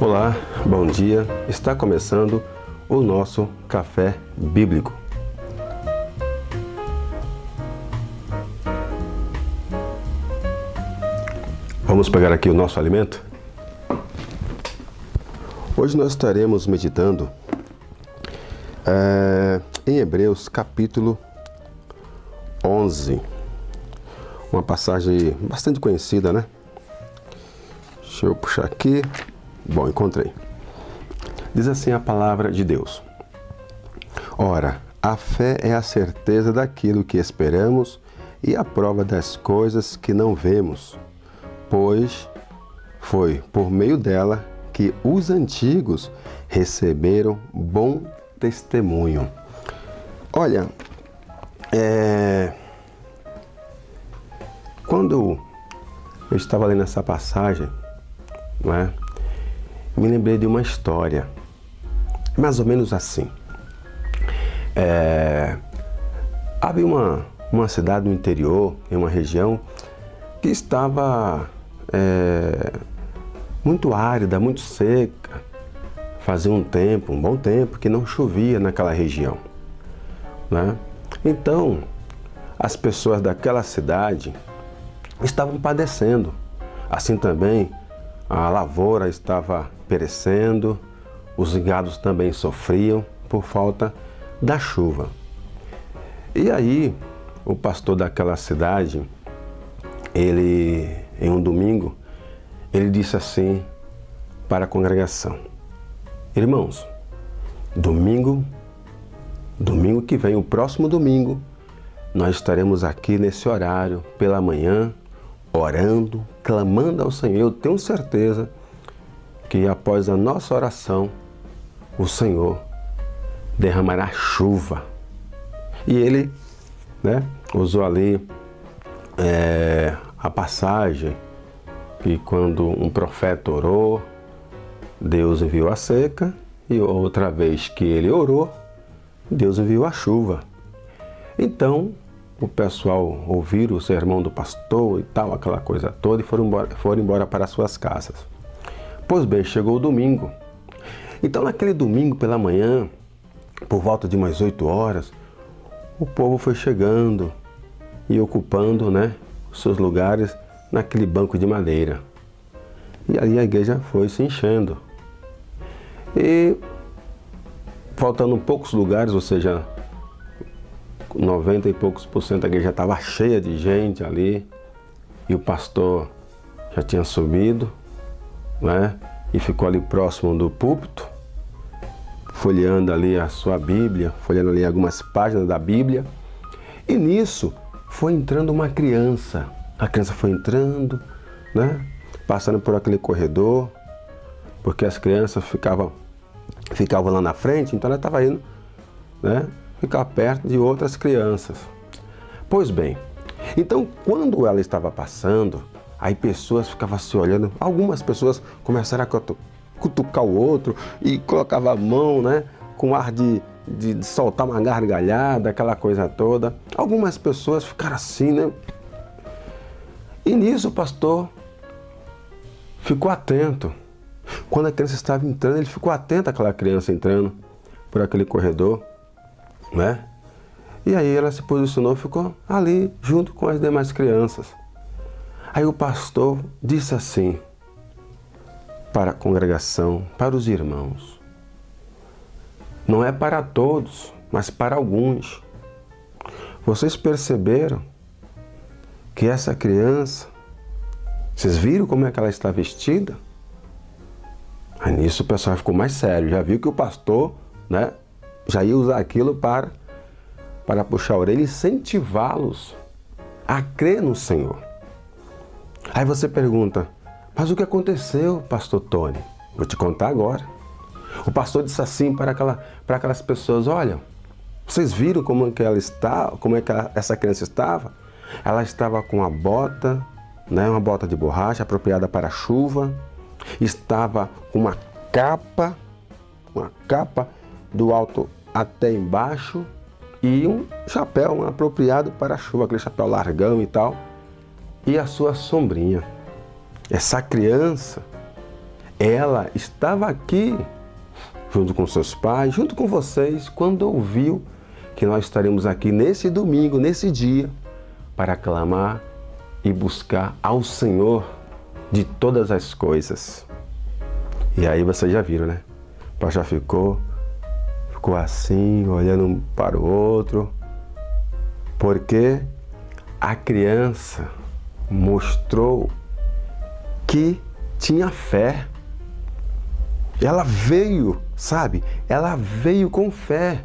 Olá, bom dia. Está começando o nosso Café Bíblico. Vamos pegar aqui o nosso alimento? Hoje nós estaremos meditando em Hebreus capítulo 11. Uma passagem bastante conhecida, né? Deixa eu puxar aqui. Bom, encontrei. Diz assim a palavra de Deus: Ora, a fé é a certeza daquilo que esperamos e a prova das coisas que não vemos, pois foi por meio dela que os antigos receberam bom testemunho. Olha, quando eu estava lendo essa passagem, não é? Me lembrei de uma história, mais ou menos assim. Havia uma cidade no interior, em uma região, que estava muito árida, muito seca. Fazia um bom tempo, que não chovia naquela região, né? Então, as pessoas daquela cidade estavam padecendo. Assim também, a lavoura estava perecendo, os gados também sofriam por falta da chuva. E aí, o pastor daquela cidade, em um domingo, ele disse assim para a congregação: Irmãos, domingo que vem, o próximo domingo, nós estaremos aqui nesse horário, pela manhã, orando, clamando ao Senhor. Eu tenho certeza que após a nossa oração, o Senhor derramará chuva. E ele, usou ali a passagem que quando um profeta orou, Deus enviou a seca, e outra vez que ele orou, Deus enviou a chuva. Então, o pessoal ouviram o sermão do pastor e tal, aquela coisa toda, e foram embora para suas casas. Pois bem, chegou o domingo. Então, naquele domingo pela manhã, por volta de umas 8 horas, o povo foi chegando e ocupando, os seus lugares naquele banco de madeira. E ali a igreja foi se enchendo. E faltando poucos lugares, ou seja, 90 e poucos % da igreja estava cheia de gente ali, e o pastor já tinha subido, e ficou ali próximo do púlpito, folheando ali a sua Bíblia, folheando ali algumas páginas da Bíblia, e nisso foi entrando uma criança. A criança foi entrando, passando por aquele corredor, porque as crianças ficavam lá na frente, então ela estava indo, ficar perto de outras crianças. Pois bem, então quando ela estava passando, aí pessoas ficavam se olhando, algumas pessoas começaram a cutucar o outro e colocava a mão, com ar de soltar uma gargalhada, aquela coisa toda. Algumas pessoas ficaram assim, E nisso o pastor ficou atento. Quando a criança estava entrando, ele ficou atento àquela criança entrando por aquele corredor, E aí ela se posicionou e ficou ali junto com as demais crianças. Aí o pastor disse assim para a congregação, para os irmãos: não é para todos, mas para alguns. Vocês perceberam que essa criança, vocês viram como é que ela está vestida? Aí nisso o pessoal ficou mais sério, já viu que o pastor, já ia usar aquilo para puxar a orelha e incentivá-los a crer no Senhor. Aí você pergunta: mas o que aconteceu, pastor Tony? Vou te contar agora. O pastor disse assim para aquelas pessoas: olha, vocês viram como é que ela está, como é que essa criança estava? Ela estava com uma bota, uma bota de borracha apropriada para a chuva, estava com uma capa do alto até embaixo e um chapéu apropriado para a chuva, aquele chapéu largão e tal, e a sua sombrinha. Essa criança, ela estava aqui, junto com seus pais, junto com vocês, quando ouviu que nós estaremos aqui nesse domingo, nesse dia, para clamar e buscar ao Senhor de todas as coisas. E aí vocês já viram, né? O pai já ficou assim, olhando um para o outro, porque a criança mostrou que tinha fé. Ela veio, sabe? Ela veio com fé,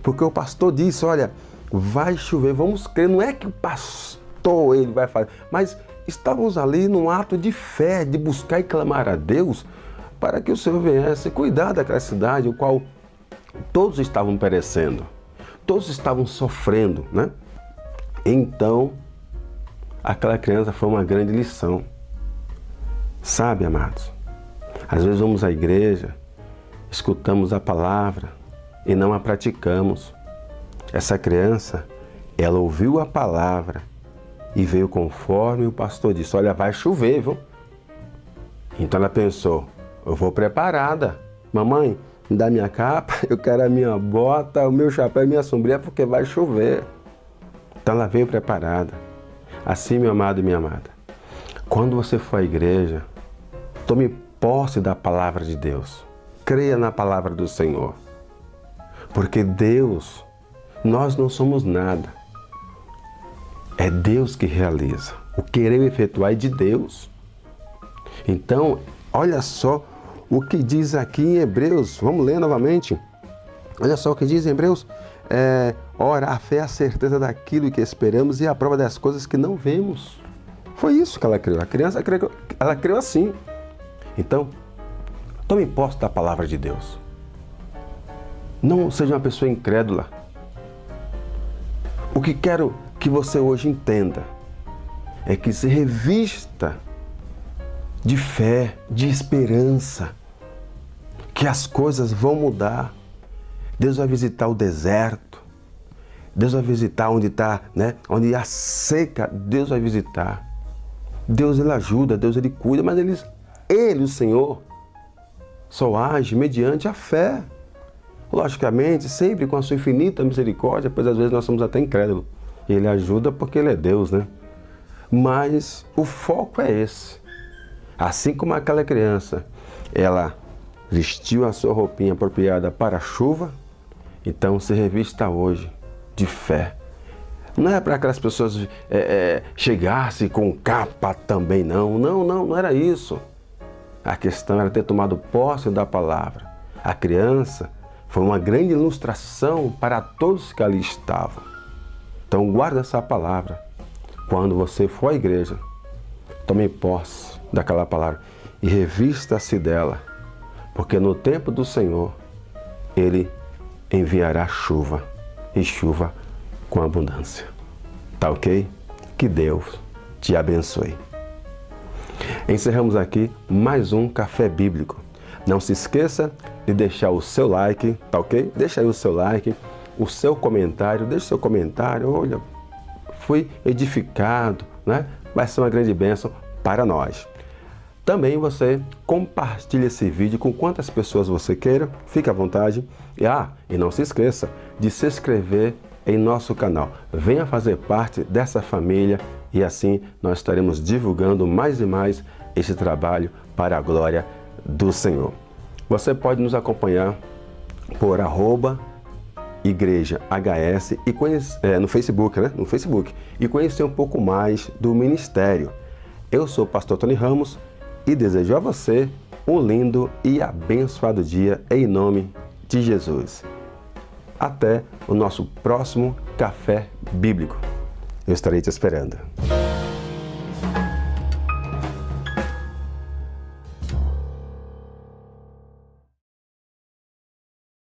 porque o pastor disse, olha, vai chover, vamos crer. Não é que o pastor ele vai fazer, mas estávamos ali num ato de fé, de buscar e clamar a Deus para que o Senhor viesse cuidar daquela cidade, o qual todos estavam perecendo, todos estavam sofrendo, né? Então, aquela criança foi uma grande lição. Sabe, amados? Às vezes vamos à igreja, escutamos a palavra e não a praticamos. Essa criança, ela ouviu a palavra e veio conforme o pastor disse, olha, vai chover, viu? Então ela pensou, eu vou preparada. Mamãe, me dá minha capa, eu quero a minha bota, o meu chapéu e minha sombrinha, porque vai chover. Então ela veio preparada. Assim, meu amado e minha amada, quando você for à igreja, tome posse da palavra de Deus. Creia na palavra do Senhor. Porque Deus, nós não somos nada. É Deus que realiza. O querer efetuar é de Deus. Então, olha só o que diz aqui em Hebreus. Vamos ler novamente. Olha só o que diz em Hebreus. Ora, a fé é a certeza daquilo que esperamos e a prova das coisas que não vemos. Foi isso que ela creu. A criança ela creu assim. Então, tome posse da palavra de Deus. Não seja uma pessoa incrédula. O que quero que você hoje entenda é que se revista de fé, de esperança, que as coisas vão mudar. Deus vai visitar o deserto, Deus vai visitar onde está, né? Onde há seca, Deus vai visitar. Deus ele ajuda, Deus ele cuida, mas ele, o Senhor, só age mediante a fé. Logicamente, sempre com a sua infinita misericórdia, pois às vezes nós somos até incrédulos. E ele ajuda porque ele é Deus, né? Mas o foco é esse. Assim como aquela criança, ela vestiu a sua roupinha apropriada para a chuva, então se revista hoje de fé. Não é para aquelas pessoas chegassem com capa também, não. Não era isso. A questão era ter tomado posse da palavra. A criança foi uma grande ilustração para todos que ali estavam. Então guarda essa palavra. Quando você for à igreja, tome posse daquela palavra e revista-se dela, porque no tempo do Senhor, Ele enviará chuva, e chuva com abundância. Tá ok? Que Deus te abençoe. Encerramos aqui mais um Café Bíblico. Não se esqueça de deixar o seu like, tá ok? Deixa aí o seu like, o seu comentário, deixa o seu comentário, olha, fui edificado, né? Vai ser uma grande bênção para nós. Também você compartilha esse vídeo com quantas pessoas você queira, fique à vontade. E não se esqueça de se inscrever em nosso canal. Venha fazer parte dessa família e assim nós estaremos divulgando mais e mais esse trabalho para a glória do Senhor. Você pode nos acompanhar por @IgrejaHS e no Facebook, né? No Facebook, e conhecer um pouco mais do ministério. Eu sou o pastor Tony Ramos e desejo a você um lindo e abençoado dia em nome de Jesus. Até o nosso próximo Café Bíblico. Eu estarei te esperando.